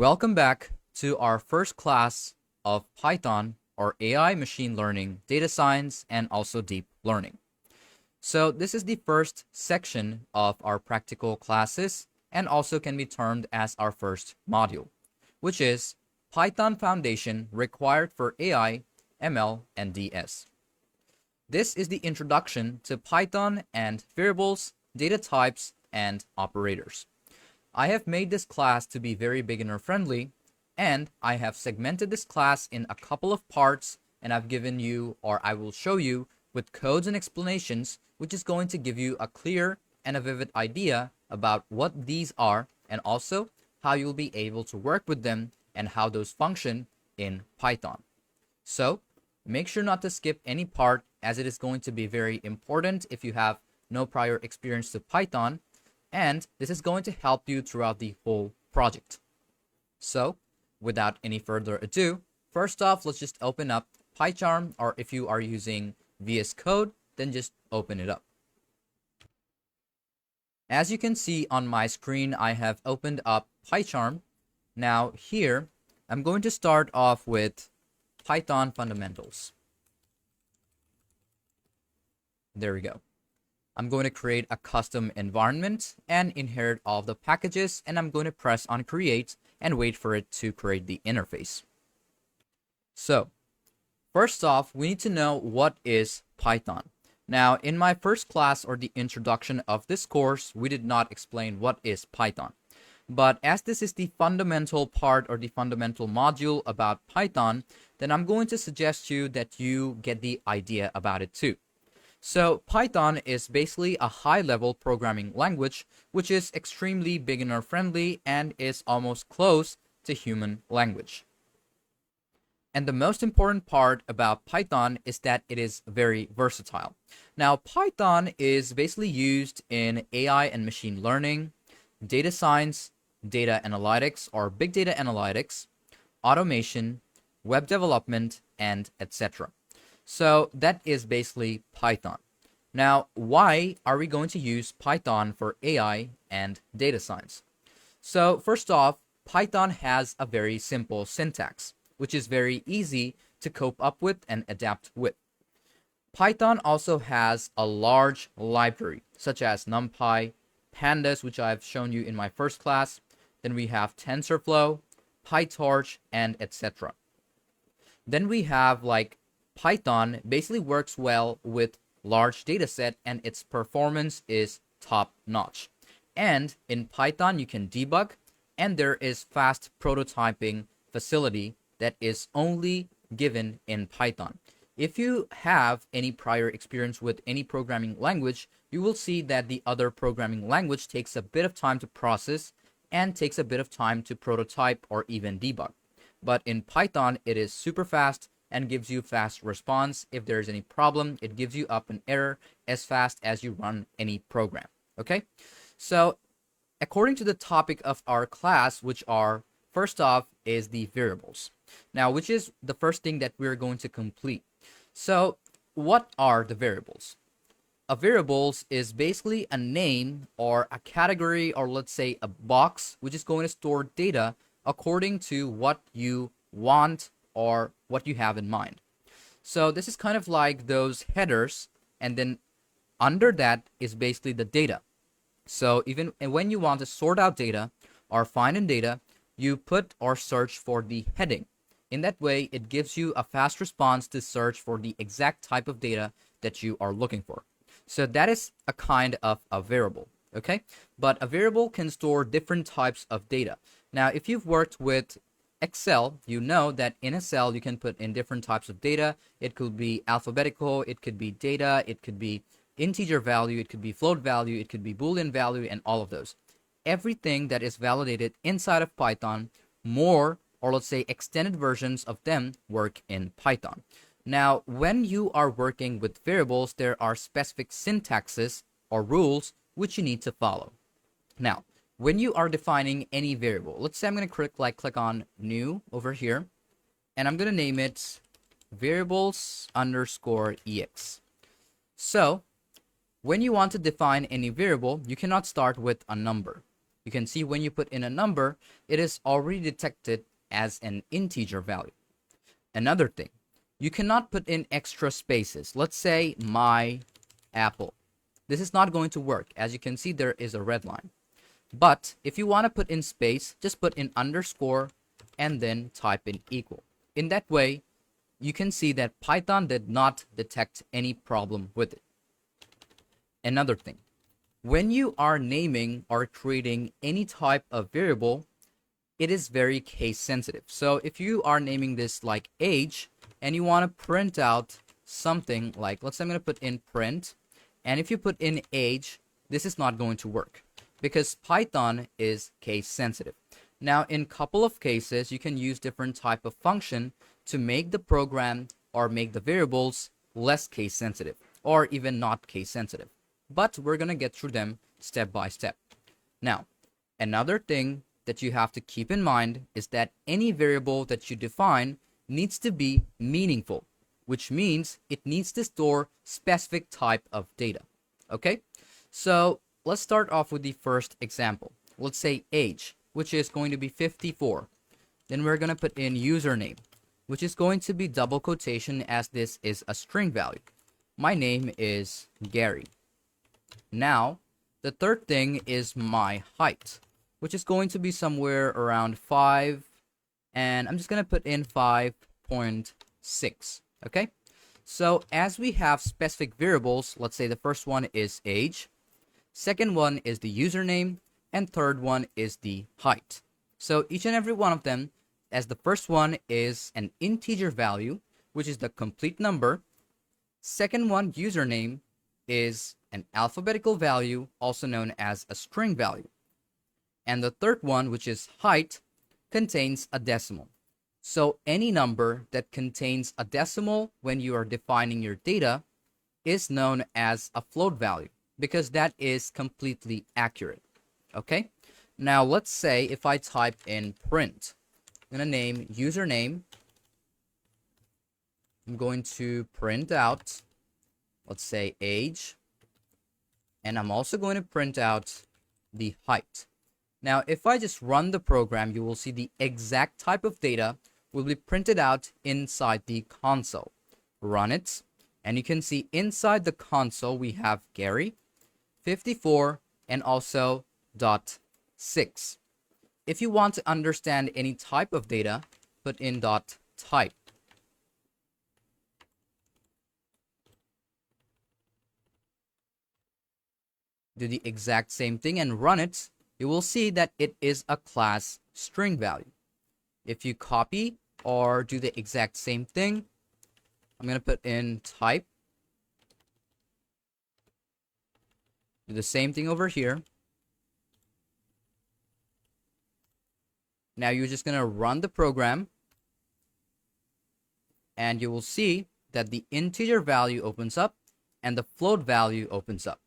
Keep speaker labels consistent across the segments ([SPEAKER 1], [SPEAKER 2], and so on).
[SPEAKER 1] Welcome back to our first class of Python or AI machine learning, data science, and also deep learning. So this is the first section of our practical classes and also can be termed as our first module, which is Python Foundation required for AI, ML, and DS. This is the introduction to Python and variables, data types, and operators. I have made this class to be very beginner friendly, and I have segmented this class in a couple of parts, and I've given you, or I will show you, with codes and explanations, which is going to give you a clear and a vivid idea about what these are, and also how you'll be able to work with them and how those function in Python. So make sure not to skip any part, as it is going to be very important if you have no prior experience to Python, and this is going to help you throughout the whole project. So without any further ado, first off, let's just open up PyCharm, or if you are using VS Code, then just open it up. As you can see on my screen, I have opened up PyCharm. Now here, I'm going to start off with Python fundamentals. There we go. I'm going to create a custom environment and inherit all of the packages, and I'm going to press on create and wait for it to create the interface. So first off, we need to know what is Python. Now in my first class, or the introduction of this course, we did not explain what is Python. But as this is the fundamental part or the fundamental module about Python, then I'm going to suggest you that you get the idea about it too. So Python is basically a high-level programming language which is extremely beginner friendly and is almost close to human language. And the most important part about Python is that it is very versatile. Now Python is basically used in AI and machine learning, data science, data analytics or big data analytics, automation, web development, and etc. So that is basically Python. Now, why are we going to use Python for AI and data science? So first off, Python has a very simple syntax, which is very easy to cope up with and adapt with. Python also has a large library, such as NumPy, Pandas, which I've shown you in my first class. Then we have TensorFlow, PyTorch, and etc. Then we have Python basically works well with large data set, and its performance is top notch. And in Python you can debug, and there is fast prototyping facility that is only given in Python. If you have any prior experience with any programming language, you will see that the other programming language takes a bit of time to process and takes a bit of time to prototype or even debug. But in Python, it is super fast and gives you fast response. If there is any problem, it gives you up an error as fast as you run any program. Okay, so according to the topic of our class, which are first off is the variables. Now, which is the first thing that we're going to complete. So what are the variables? A variables is basically a name or a category, or let's say a box, which is going to store data according to what you want or what you have in mind. So this is kind of like those headers, and then under that is basically the data. So even when you want to sort out data or find in data, you put or search for the heading. In that way, it gives you a fast response to search for the exact type of data that you are looking for. So that is a kind of a variable, okay? But a variable can store different types of data. Now, if you've worked with Excel, you know that in a cell you can put in different types of data. It could be alphabetical, it could be data, it could be integer value, it could be float value, it could be Boolean value, and all of those. Everything that is validated inside of Python, more or let's say extended versions of them work in Python. Now, when you are working with variables, there are specific syntaxes or rules which you need to follow. Now, when you are defining any variable, let's say I'm going to click on new over here, and I'm going to name it variables underscore ex. So when you want to define any variable, you cannot start with a number. You can see when you put in a number, it is already detected as an integer value. Another thing, you cannot put in extra spaces. Let's say my apple. This is not going to work. As you can see, there is a red line. But if you want to put in space, just put in underscore and then type in equal. In that way, you can see that Python did not detect any problem with it. Another thing, when you are naming or creating any type of variable, it is very case sensitive. So if you are naming this like age and you want to print out something like, let's say I'm going to put in print, and if you put in age, this is not going to work because Python is case sensitive. Now, in couple of cases, you can use different type of function to make the program or make the variables less case sensitive or even not case sensitive. But we're going to get through them step by step. Now, another thing that you have to keep in mind is that any variable that you define needs to be meaningful, which means it needs to store specific type of data. Okay, so let's start off with the first example. Let's say age, which is going to be 54. Then we're going to put in username, which is going to be double quotation as this is a string value. My name is Gary. Now, the third thing is my height, which is going to be somewhere around 5, and I'm just going to put in 5.6, okay? So as we have specific variables, let's say the first one is age, second one is the username, and third one is the height. So each and every one of them, as the first one is an integer value, which is the complete number. Second one, username, is an alphabetical value, also known as a string value. And the third one, which is height, contains a decimal. So any number that contains a decimal when you are defining your data is known as a float value because that is completely accurate. Okay? Now let's say if I type in print, I'm going to name username. I'm going to print out, let's say age, and I'm also going to print out the height. Now, if I just run the program, you will see the exact type of data will be printed out inside the console. Run it, and you can see inside the console we have Gary, 54, and also .6. If you want to understand any type of data, put in .type. Do the exact same thing and run it, you will see that it is a class string value. If you copy or do the exact same thing, I'm going to put in type. Do the same thing over here. Now you're just going to run the program, and you will see that the integer value opens up and the float value opens up.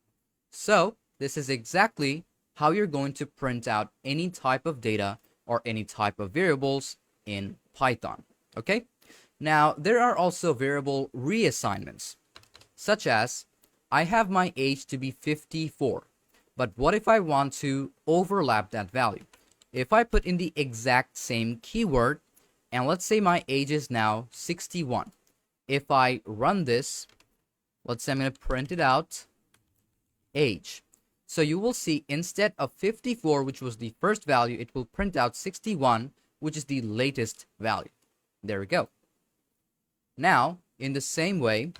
[SPEAKER 1] So this is exactly how you're going to print out any type of data or any type of variables in Python. Okay? Now, there are also variable reassignments, such as I have my age to be 54, but what if I want to overlap that value? If I put in the exact same keyword, and let's say my age is now 61. If I run this, let's say I'm going to print it out, age. So you will see instead of 54, which was the first value, it will print out 61, which is the latest value. There we go. Now, in the same way,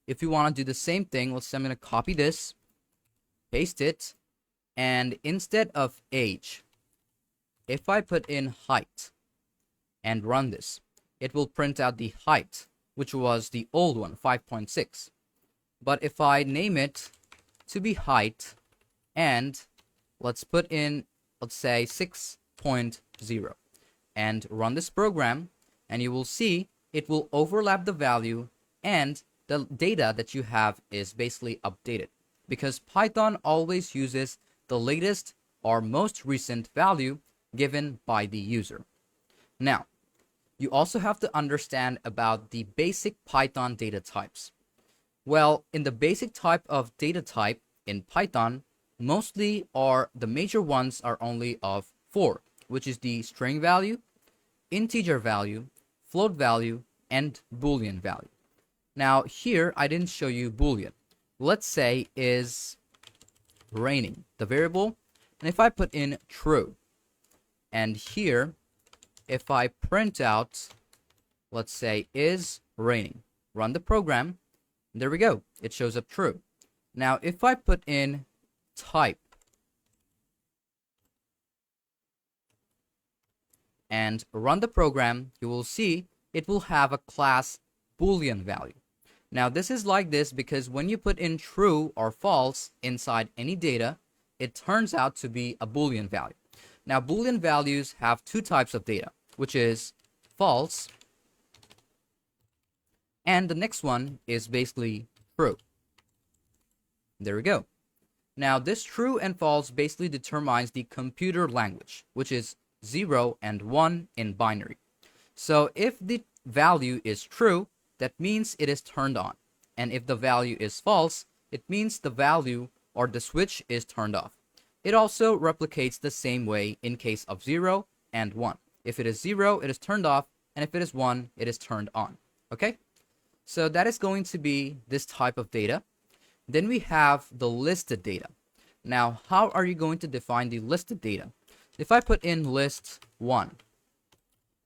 [SPEAKER 1] if you want to do the same thing, let's say I'm going to copy this, paste it, and instead of age, if I put in height and run this, it will print out the height, which was the old one, 5.6. But if I name it to be height, and let's put in, let's say 6.0, and run this program, and you will see it will overlap the value and the data that you have is basically updated, because Python always uses the latest or most recent value given by the user. Now, you also have to understand about the basic Python data types. Well, in the basic type of data type in Python, mostly are the major ones are only of 4, which is the string value, integer value, float value, and boolean value. Now here I didn't show you boolean. Let's say is raining, the variable, and if I put in true, and here if I print out, let's say is raining, run the program, there we go, it shows up true. Now if I put in type and run the program, you will see it will have a class boolean value. Now this is like this because when you put in true or false inside any data, it turns out to be a boolean value. Now boolean values have two types of data, which is false, and the next one is basically true. There we go. Now this true and false basically determines the computer language, which is 0 and 1 in binary. So if the value is true, that means it is turned on. And if the value is false, it means the value or the switch is turned off. It also replicates the same way in case of 0 and 1. If it is 0, it is turned off, and if it is 1, it is turned on. Okay? So that is going to be this type of data. Then we have the listed data. Now, how are you going to define the listed data? If I put in list 1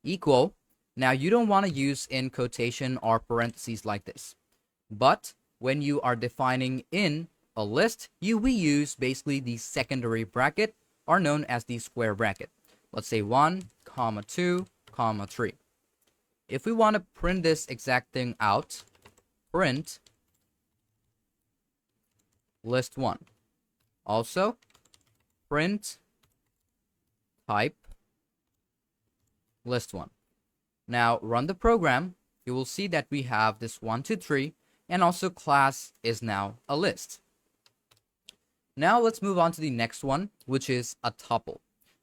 [SPEAKER 1] equal, now you don't want to use in quotation or parentheses like this. But when you are defining in a list, we use basically the secondary bracket, or known as the square bracket. Let's say 1, 2, 3. If we want to print this exact thing out, print list 1. Also, print type list 1. Now run the program. You will see that we have this 1, 2, 3, and also class is now a list. Now let's move on to the next one, which is a tuple.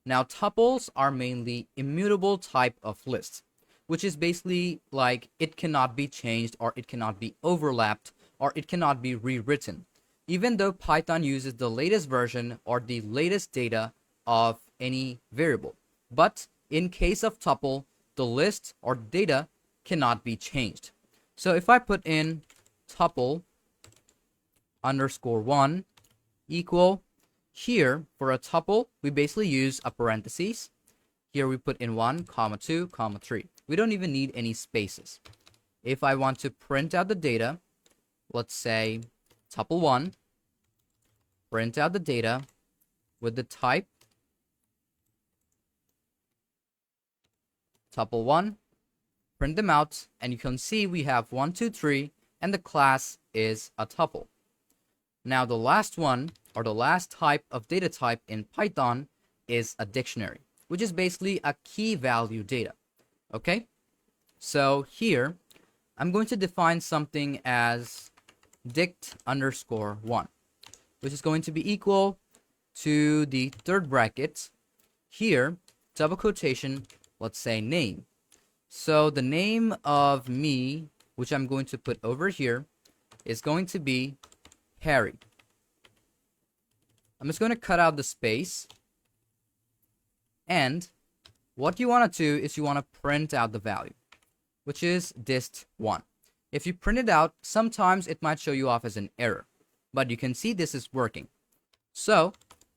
[SPEAKER 1] Now tuples are mainly immutable type of list, which is basically like it cannot be changed, or it cannot be overlapped, or it cannot be rewritten, even though Python uses the latest version or the latest data of any variable. But in case of tuple, the list or data cannot be changed. So if I put in tuple underscore 1 equal, here for a tuple, we basically use a parentheses. Here we put in 1, 2, 3. We don't even need any spaces. If I want to print out the data, let's say tuple 1, print out the data with the type tuple 1, print them out, and you can see we have 1, 2, 3, and the class is a tuple. Now the last one, or the last type of data type in Python, is a dictionary, which is basically a key value data. Okay? So here, I'm going to define something as dict underscore 1, which is going to be equal to the third bracket. Here, double quotation, let's say name. So the name of me, which I'm going to put over here, is going to be Harry. I'm just going to cut out the space. And what you want to do is you want to print out the value, which is dist1. If you print it out, sometimes it might show you off as an error, but you can see this is working. So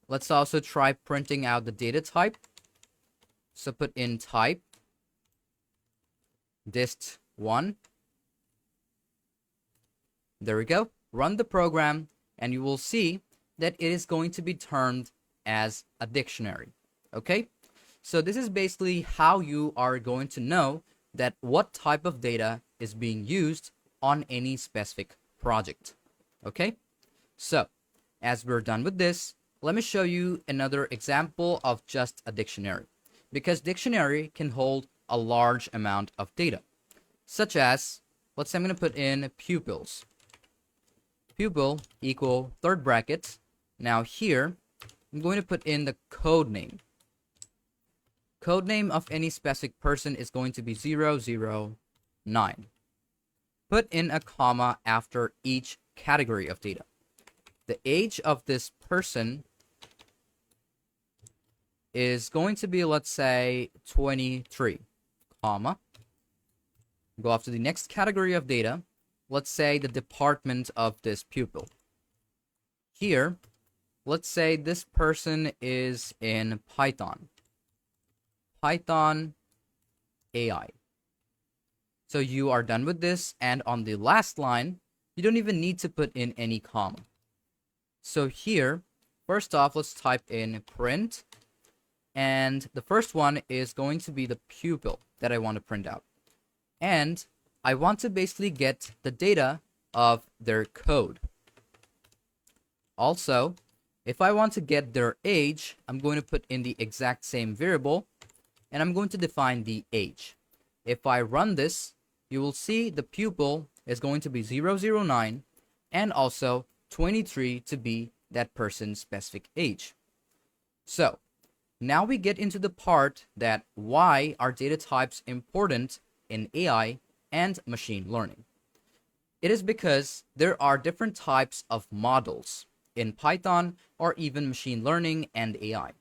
[SPEAKER 1] let's also try printing out the data type. So put in type dist1. There we go. Run the program, and you will see that it is going to be termed as a dictionary. Okay? So this is basically how you are going to know that what type of data is being used on any specific project. Okay? So, as we're done with this, let me show you another example of just a dictionary, because dictionary can hold a large amount of data, such as, let's say I'm going to put in pupils. Pupil equal third bracket. Now here, I'm going to put in the code name. Code name of any specific person is going to be 009. Put in a comma after each category of data. the age of this person is going to be, let's say, 23, comma. Go off to the next category of data. Let's say the department of this pupil. Here, let's say this person is in Python AI. So you are done with this, and on the last line, you don't even need to put in any comma. So here, first off, let's type in print, and the first one is going to be the pupil that I want to print out. And I want to basically get the data of their code. Also, if I want to get their age, I'm going to put in the exact same variable, and I'm going to define the age. If I run this, you will see the pupil is going to be 009 and also 23 to be that person's specific age. So now we get into the part that why are data types important in AI and machine learning. It is because there are different types of models in Python or even machine learning and AI.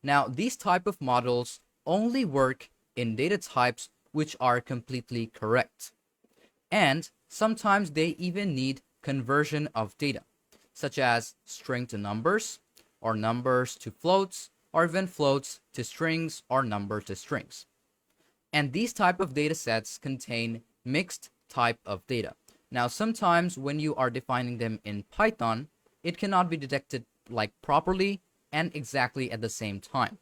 [SPEAKER 1] Now, these type of models only work in data types which are completely correct. And sometimes they even need conversion of data, such as string to numbers, or numbers to floats, or even floats to strings, or number to strings. And these type of data sets contain mixed type of data. Now, sometimes when you are defining them in Python, it cannot be detected like properly and exactly at the same time.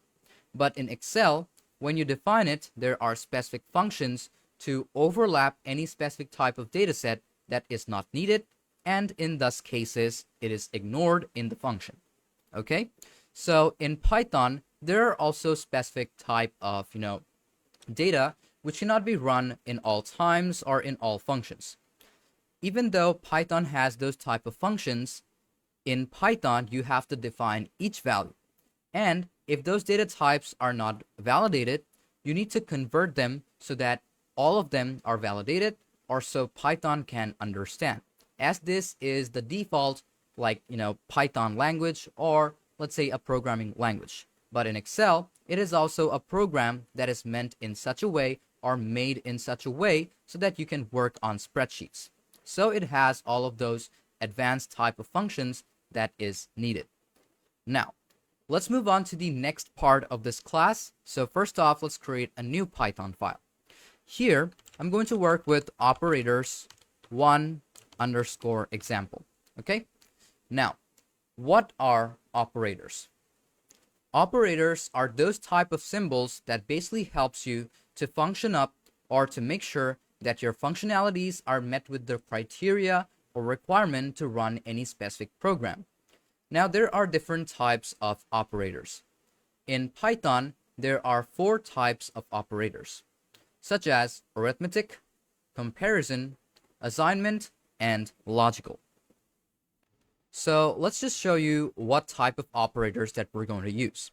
[SPEAKER 1] But in Excel, when you define it, there are specific functions to overlap any specific type of data set that is not needed, and in those cases, it is ignored in the function. Okay? So in Python, there are also specific type of, data which cannot be run in all times or in all functions. Even though Python has those type of functions, in Python, you have to define each value. And if those data types are not validated, you need to convert them so that all of them are validated, or so Python can understand. As this is the default, Python language, or let's say a programming language. But in Excel, it is also a program that is meant in such a way or made in such a way so that you can work on spreadsheets. So it has all of those advanced type of functions that is needed. Now, let's move on to the next part of this class. So first off, let's create a new Python file. Here, I'm going to work with operators 1_example. Okay? Now, what are operators? Operators are those type of symbols that basically helps you to function up or to make sure that your functionalities are met with the criteria or requirement to run any specific program. Now, there are different types of operators. In Python, there are 4 types of operators, such as arithmetic, comparison, assignment, and logical. So let's just show you what type of operators that we're going to use.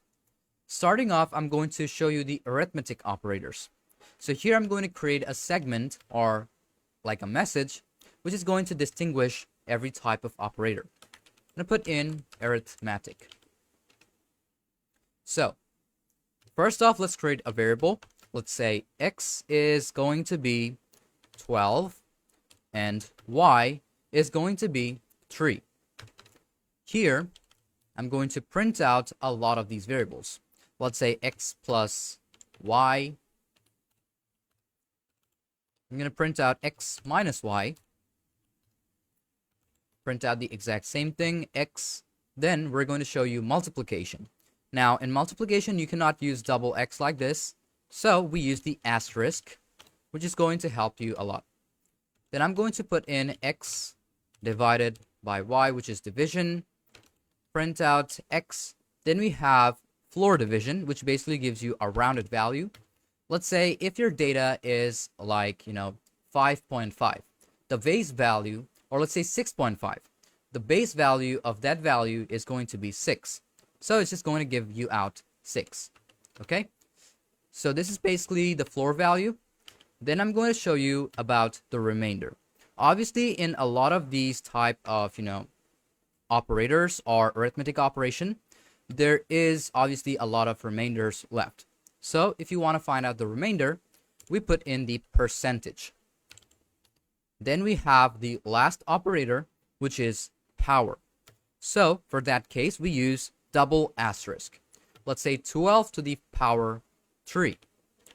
[SPEAKER 1] Starting off, I'm going to show you the arithmetic operators. So here I'm going to create a segment or like a message, which is going to distinguish every type of operator. I'm going to put in arithmetic. So first off, let's create a variable. Let's say x is going to be 12 and y is going to be 3. Here, I'm going to print out a lot of these variables. Let's say x plus y. I'm going to print out x minus y. Print out the exact same thing, x. Then we're going to show you multiplication. Now, in multiplication, you cannot use double x like this. So we use the asterisk, which is going to help you a lot. Then I'm going to put in x divided by y, which is division. Print out x. Then we have floor division, which basically gives you a rounded value. Let's say if your data is 5.5, the base value, or let's say 6.5, the base value of that value is going to be 6. So it's just going to give you out 6. Okay? So this is basically the floor value. Then I'm going to show you about the remainder. Obviously, in a lot of these type of, operators or arithmetic operation, there is obviously a lot of remainders left. So if you want to find out the remainder, we put in the percentage. Then we have the last operator, which is power. So for that case, we use double asterisk. Let's say 12 to the power 3,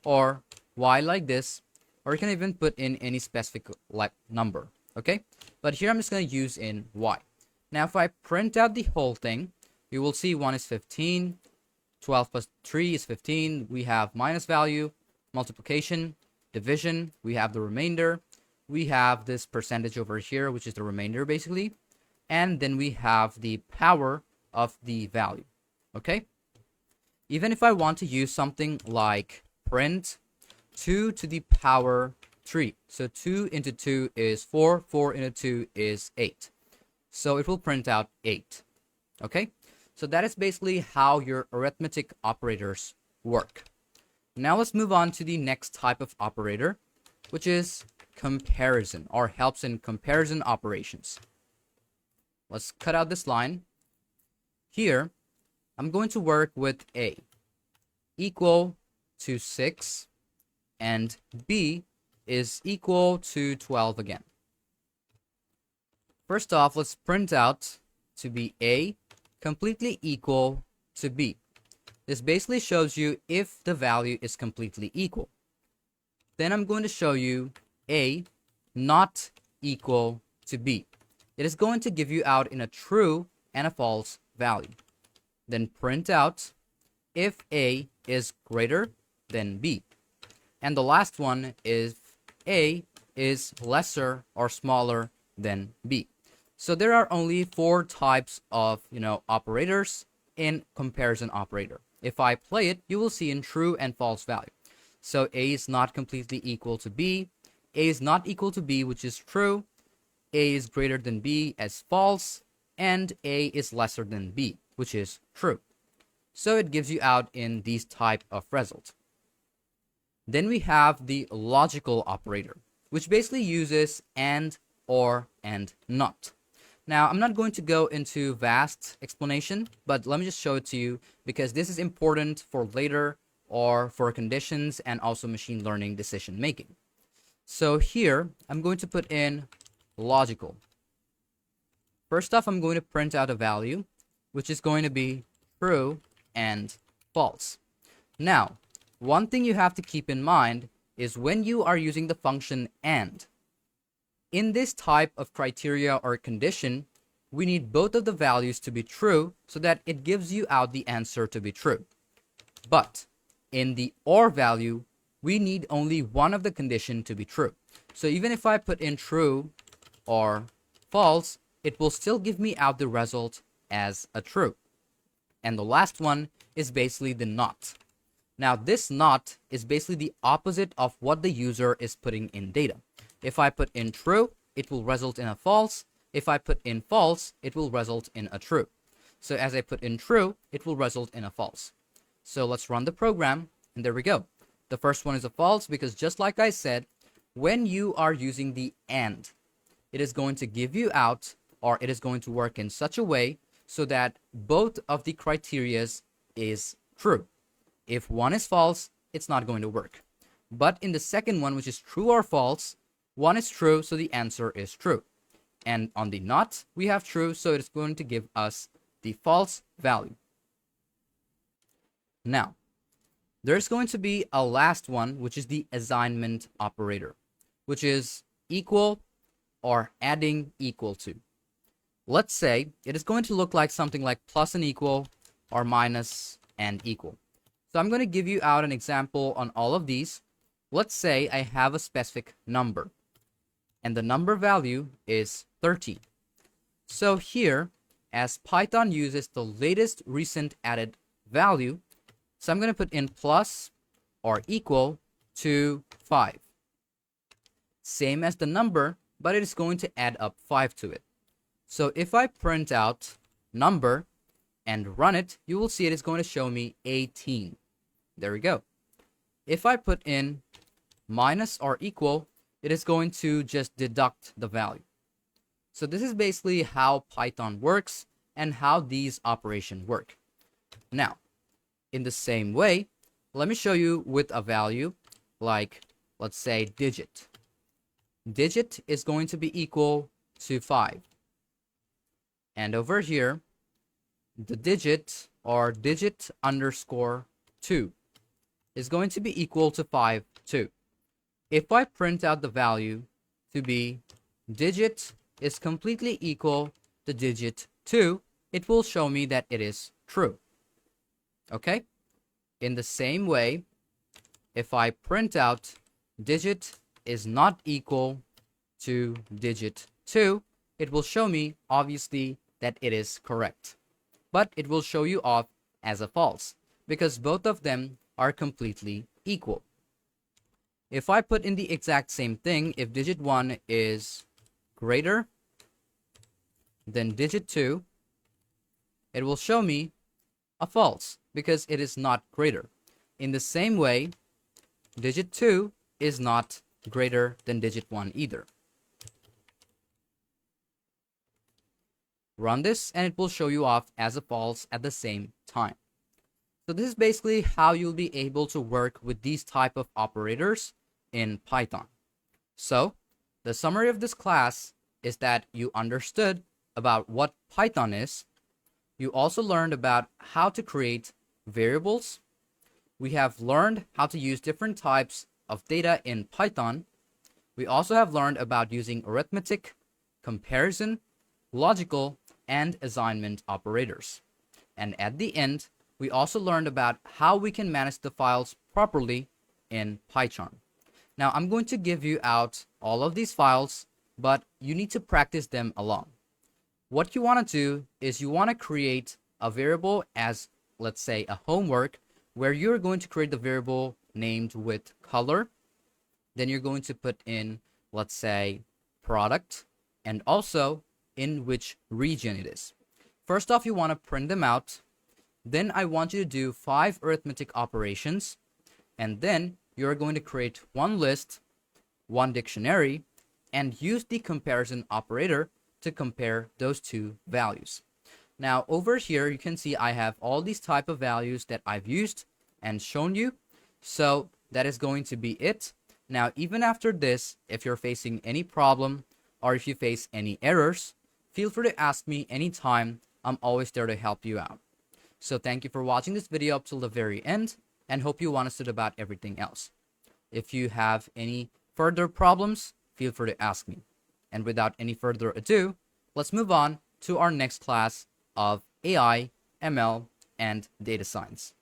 [SPEAKER 1] or y like this, or you can even put in any specific like number, okay? But here I'm just going to use in y. Now if I print out the whole thing, you will see 1 is 15, 12 plus 3 is 15, we have minus value, multiplication, division, we have the remainder, we have this percentage over here, which is the remainder basically, and then we have the power of the value, okay? Even if I want to use something like print 2 to the power 3, so 2 into 2 is 4, 4 into 2 is 8, so it will print out 8, okay? So that is basically how your arithmetic operators work. Now let's move on to the next type of operator, which is comparison, or helps in comparison operations. Let's cut out this line. Here, I'm going to work with A equal to 6 and B is equal to 12 again. First off, let's print out to be A completely equal to B. This basically shows you if the value is completely equal. Then I'm going to show you A not equal to B. It is going to give you out in a true and a false value. Then print out if A is greater than B. And the last one is A is lesser or smaller than B. So there are only 4 types of, operators in comparison operator. If I play it, you will see in true and false value. So A is not completely equal to B. A is not equal to B, which is true. A is greater than B as false. And A is lesser than B, which is true. So it gives you out in these type of results. Then we have the logical operator, which basically uses and, or, and not. Now, I'm not going to go into vast explanation, but let me just show it to you because this is important for later or for conditions and also machine learning decision making. So here, I'm going to put in logical. First off, I'm going to print out a value, which is going to be true and false. Now, one thing you have to keep in mind is when you are using the function and, in this type of criteria or condition, we need both of the values to be true so that it gives you out the answer to be true. But in the or value, we need only one of the condition to be true. So even if I put in true or false, it will still give me out the result as a true. And the last one is basically the not. Now this not is basically the opposite of what the user is putting in data. If I put in true, it will result in a false. If I put in false, it will result in a true. So as I put in true, it will result in a false. So let's run the program, and there we go. The first one is a false because just like I said, when you are using the and, it is going to give you out, or it is going to work in such a way so that both of the criterias is true. If one is false, it's not going to work. But in the second one, which is true or false, one is true, so the answer is true. And on the not, we have true, so it's going to give us the false value. Now, there's going to be a last one, which is the assignment operator, which is equal or adding equal to. Let's say it is going to look like something like plus and equal or minus and equal. So I'm going to give you out an example on all of these. Let's say I have a specific number, and the number value is 30. So here, as Python uses the latest recent added value, so I'm going to put in plus or equal to 5. Same as the number, but it is going to add up 5 to it. So if I print out number and run it, you will see it is going to show me 18. There we go. If I put in minus or equal, it is going to just deduct the value. So this is basically how Python works and how these operations work. Now, in the same way, let me show you with a value like, let's say, digit. Digit is going to be equal to 5. And over here, the digit or digit underscore 2 is going to be equal to 5 too. If I print out the value to be digit is completely equal to digit 2, it will show me that it is true. Okay? In the same way, if I print out digit is not equal to digit 2, it will show me obviously that it is correct. But it will show you off as a false because both of them are completely equal. If I put in the exact same thing, if digit 1 is greater than digit 2, it will show me a false because it is not greater. In the same way, digit 2 is not greater than digit 1 either. Run this and it will show you off as a false at the same time. So this is basically how you'll be able to work with these type of operators in Python. So the summary of this class is that you understood about what Python is. You also learned about how to create variables. We have learned how to use different types of data in Python. We also have learned about using arithmetic, comparison, logical, and assignment operators. And at the end, we also learned about how we can manage the files properly in PyCharm. Now, I'm going to give you out all of these files, but you need to practice them along. What you want to do is you want to create a variable as, let's say, a homework where you're going to create the variable named with color. Then you're going to put in, let's say, product, and also in which region it is. First off, you want to print them out. Then I want you to do 5 arithmetic operations, and then you're going to create one list, one dictionary, and use the comparison operator to compare those two values. Now over here you can see I have all these type of values that I've used and shown you. So that is going to be it. Now even after this, if you're facing any problem or if you face any errors, feel free to ask me anytime. I'm always there to help you out. So thank you for watching this video up till the very end, and hope you understood about everything else. If you have any further problems, feel free to ask me. And without any further ado, let's move on to our next class of AI, ML, and data science.